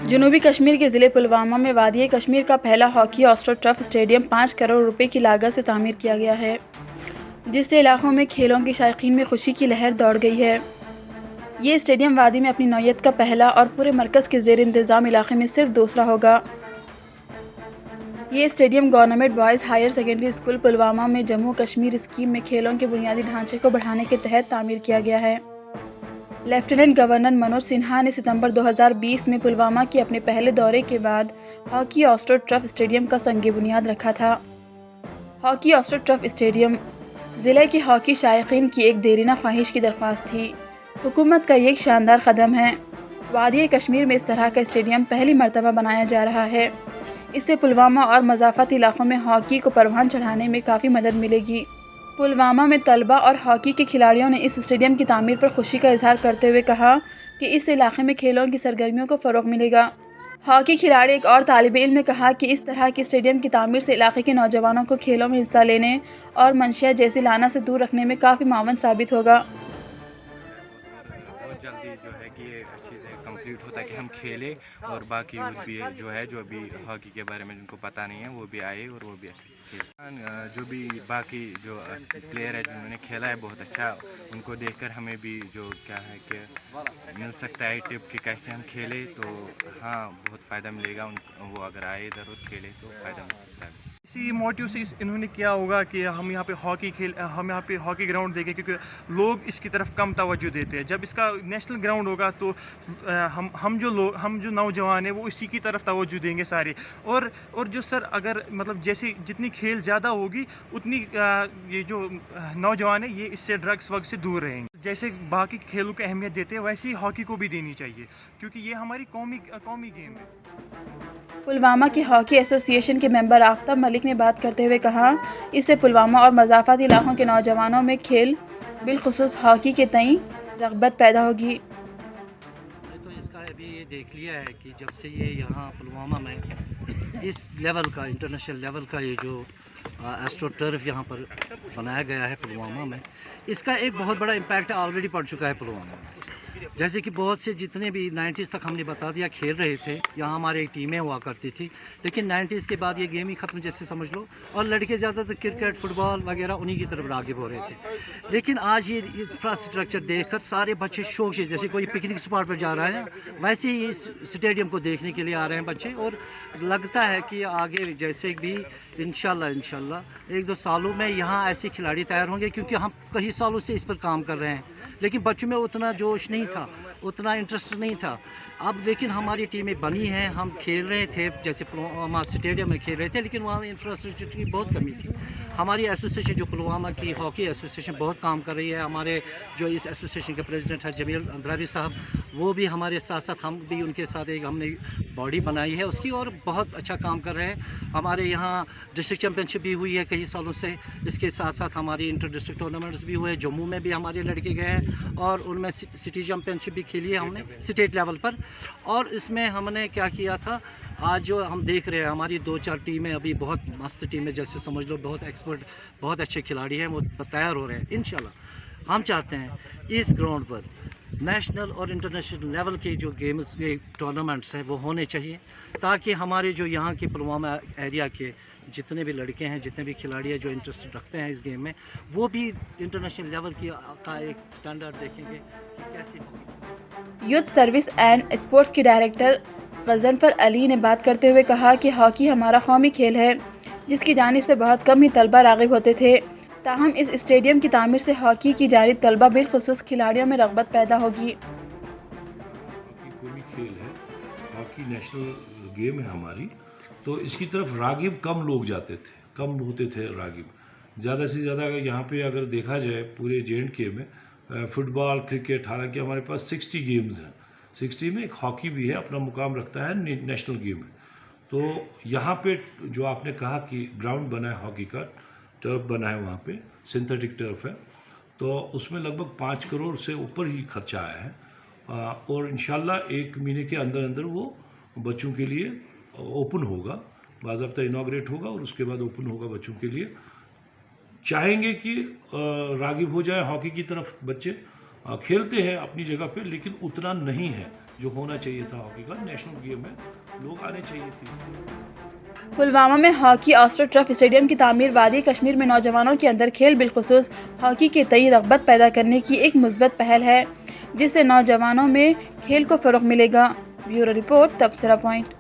जनूबी कश्मीर के ज़िले पुलवामा में वादी कश्मीर का पहला हॉकी ऑस्ट्रोटर्फ स्टेडियम 5 करोड़ रुपए की लागत से तामीर किया गया है, जिससे इलाकों में खेलों के शायकीन में खुशी की लहर दौड़ गई है। ये स्टेडियम वादी में अपनी नौयत का पहला और पूरे मरकज़ के ज़ेर इंतज़ाम इलाके में सिर्फ दूसरा होगा। ये stadium government boys higher secondary school Pulwama में जम्मू कश्मीर स्कीम में खेलों के बुनियादी ढांचे को बढ़ाने के तहत तामीर किया गया है। लेफ्टिनेंट गवर्नर मनोज सिन्हा ने सितंबर 2020 में पुलवामा के अपने पहले दौरे के बाद हॉकी ऑस्ट्रोटर्फ स्टेडियम का संग बुनियाद रखा था। हॉकी ऑस्ट्रोटर्फ स्टेडियम ज़िले के हॉकी शायकीन की एक देरीना ख्वाहिश की दरख्वास्त थी। हुकूमत का ये एक शानदार कदम है। वादी कश्मीर में इस तरह का स्टेडियम पहली मरतबा बनाया जा रहा है। इससे पुलवामा और मज़ाफ़ात इलाक़ों में हॉकी को परवान चढ़ाने में काफ़ी मदद मिलेगी। पुलवामा में तलबा और हॉकी के खिलाड़ियों ने इस स्टेडियम की तामीर पर खुशी का इजहार करते हुए कहा कि इस इलाके में खेलों की सरगर्मियों को फ़रोग़ मिलेगा। हॉकी खिलाड़ी एक और तालिब इल्म ने कहा कि इस तरह के स्टेडियम की तामीर से इलाके के नौजवानों को खेलों में हिस्सा लेने और मंशियात जैसी लाना से दूर रखने में काफ़ी मावन साबित होगा। बहुत जल्दी जो है कि ये चीज़ें कंप्लीट होता है कि हम खेलें और बाकी यूथ भी जो है जो अभी हॉकी के बारे में जिनको पता नहीं है वो भी आए और वो भी अच्छे से खेलें। जो भी बाकी जो प्लेयर है जिन्होंने खेला है बहुत अच्छा, उनको देखकर हमें भी जो क्या है कि मिल सकता है टिप कि कैसे हम खेलें, तो हाँ बहुत फ़ायदा मिलेगा वो अगर आए इधर और खेले तो फ़ायदा मिल सकता है। इसी मोटिव से इन्होंने किया होगा कि हम यहाँ पे हॉकी ग्राउंड देखें, क्योंकि लोग इसकी तरफ कम तवज्जो देते हैं। जब इसका नेशनल ग्राउंड होगा तो हम जो नौजवान हैं वो इसी की तरफ तवज्जो देंगे सारे। और जो सर अगर मतलब जैसे जितनी खेल ज़्यादा होगी उतनी ये जो नौजवान है ये इससे ड्रग्स वग्स से दूर रहेंगे। जैसे बाकी खेलों को अहमियत देते हैं वैसे ही हॉकी को भी देनी चाहिए, क्योंकि ये हमारी कौमी गेम है। पुलवामा की हॉकी एसोसिएशन के मेंबर आफ्ताब मलिक ने बात करते हुए कहा, इससे पुलवामा और मज़ाफ़ात इलाक़ों के नौजवानों में खेल बिलखुसूस हॉकी के तई रग़बत पैदा होगी। तो इसका अभी ये देख लिया है कि जब से ये यहाँ पुलवामा में इस लेवल का इंटरनेशनल लेवल का ये जो एस्ट्रो टर्फ यहाँ पर बनाया गया है पुलवामा में, इसका एक बहुत बड़ा इम्पैक्ट ऑलरेडी पड़ चुका है पुलवामा में। जैसे कि बहुत से जितने भी 90s तक हमने बता दिया खेल रहे थे, यहाँ हमारे एक टीमें हुआ करती थी, लेकिन 90s के बाद ये गेम ही ख़त्म जैसे समझ लो, और लड़के ज़्यादातर क्रिकेट फुटबॉल वगैरह उन्हीं की तरफ राग़िब हो रहे थे। लेकिन आज ये इंफ्रास्ट्रक्चर देखकर सारे बच्चे शौक से, जैसे कोई पिकनिक स्पॉट पर जा रहा है वैसे ही इस स्टेडियम को देखने के लिए आ रहे हैं बच्चे। और लगता है कि आगे जैसे भी इंशाल्लाह 1-2 सालों में यहाँ ऐसे खिलाड़ी तैयार होंगे, क्योंकि हम कई सालों से इस पर काम कर रहे हैं, लेकिन बच्चों में उतना जोश नहीं था, उतना इंटरेस्ट नहीं था। अब लेकिन हमारी टीमें बनी हैं, हम खेल रहे थे, जैसे पुलवामा स्टेडियम में खेल रहे थे, लेकिन वहाँ इंफ्रास्ट्रक्चर की बहुत कमी थी। हमारी एसोसिएशन जो पुलवामा की हॉकी एसोसिएशन बहुत काम कर रही है। हमारे जो इस एसोसिएशन के प्रेसिडेंट है जमील अंद्रावी साहब, वो भी हमारे साथ साथ, हम भी उनके साथ एक हमने बॉडी बनाई है उसकी, और बहुत अच्छा काम कर रहे हैं। हमारे यहाँ डिस्ट्रिक्ट चैम्पियनशिप भी हुई है कई सालों से, इसके साथ साथ हमारी इंटर डिस्ट्रिक्ट टूर्नामेंट्स भी हुए। जम्मू में भी हमारे लड़के गए हैं और उनमें सिटी चैम्पियनशिप भी खेली है हमने स्टेट लेवल पर। और इसमें हमने क्या किया था, आज जो हम देख रहे हैं हमारी 2-4 टीमें अभी बहुत मस्त टीमें, जैसे समझ लो बहुत एक्सपर्ट, बहुत अच्छे खिलाड़ी हैं, वो तैयार हो रहे हैं। इंशाल्लाह हम चाहते हैं इस ग्राउंड पर नेशनल और इंटरनेशनल लेवल के जो गेम्स के टूर्नामेंट्स हैं वो होने चाहिए, ताकि हमारे जो यहाँ के पुलवामा एरिया के जितने भी लड़के हैं, जितने भी खिलाड़ी हैं जो इंटरेस्ट रखते हैं इस गेम में, वो भी इंटरनेशनल लेवल का एक स्टैंडर्ड देखेंगे कि कैसे होगी। यूथ सर्विस एंड स्पोर्ट्स के डायरेक्टर गज़नफ़र अली ने बात करते हुए कहा कि हॉकी हमारा कौमी खेल है, जिसकी जानिब से बहुत कम ही तलबा राग़िब होते थे। ताहम इस स्टेडियम की तामीर से हॉकी की जानिब तलबा बिलखुसूस खिलाड़ियों में रग़बत पैदा होगी। हॉकी कौमी खेल है, हॉकी नेशनल गेम है हमारी, तो इसकी तरफ राग़िब कम लोग जाते थे, कम होते थे राग़िब। ज़्यादा से ज़्यादा यहाँ पे अगर देखा जाए पूरे J&K में फुटबॉल, क्रिकेट, हालांकि हमारे पास 60 गेम्स हैं, 60 में एक हॉकी भी है, अपना मुकाम रखता है, नेशनल गेम है। तो यहाँ पे जो आपने कहा कि ग्राउंड बना है हॉकी का, टर्फ बना है, वहाँ पे सिंथेटिक टर्फ है, तो उसमें लगभग 5 करोड़ से ऊपर ही खर्चा आया है। और इंशाल्लाह 1 महीने के अंदर अंदर वो बच्चों के लिए ओपन होगा, बाज़ाब्ता इनॉग्रेट होगा और उसके बाद ओपन होगा बच्चों के लिए। चाहेंगे कि राग़िब हो जाए हॉकी की तरफ बच्चे, खेलते हैं अपनी जगह पे, लेकिन उतना नहीं है जो होना चाहिए था। हॉकी का नेशनल गेम है, लोग आने चाहिए थे। पुलवामा में हॉकी ऑस्ट्रो टर्फ स्टेडियम की तामीर वादी कश्मीर में नौजवानों के अंदर खेल बिलखुसूस हॉकी के तई रग़बत पैदा करने की एक मुस्बत पहल है, जिससे नौजवानों में खेल को फ़रोग़ मिलेगा। ब्यूरो रिपोर्ट, तबसरा पॉइंट।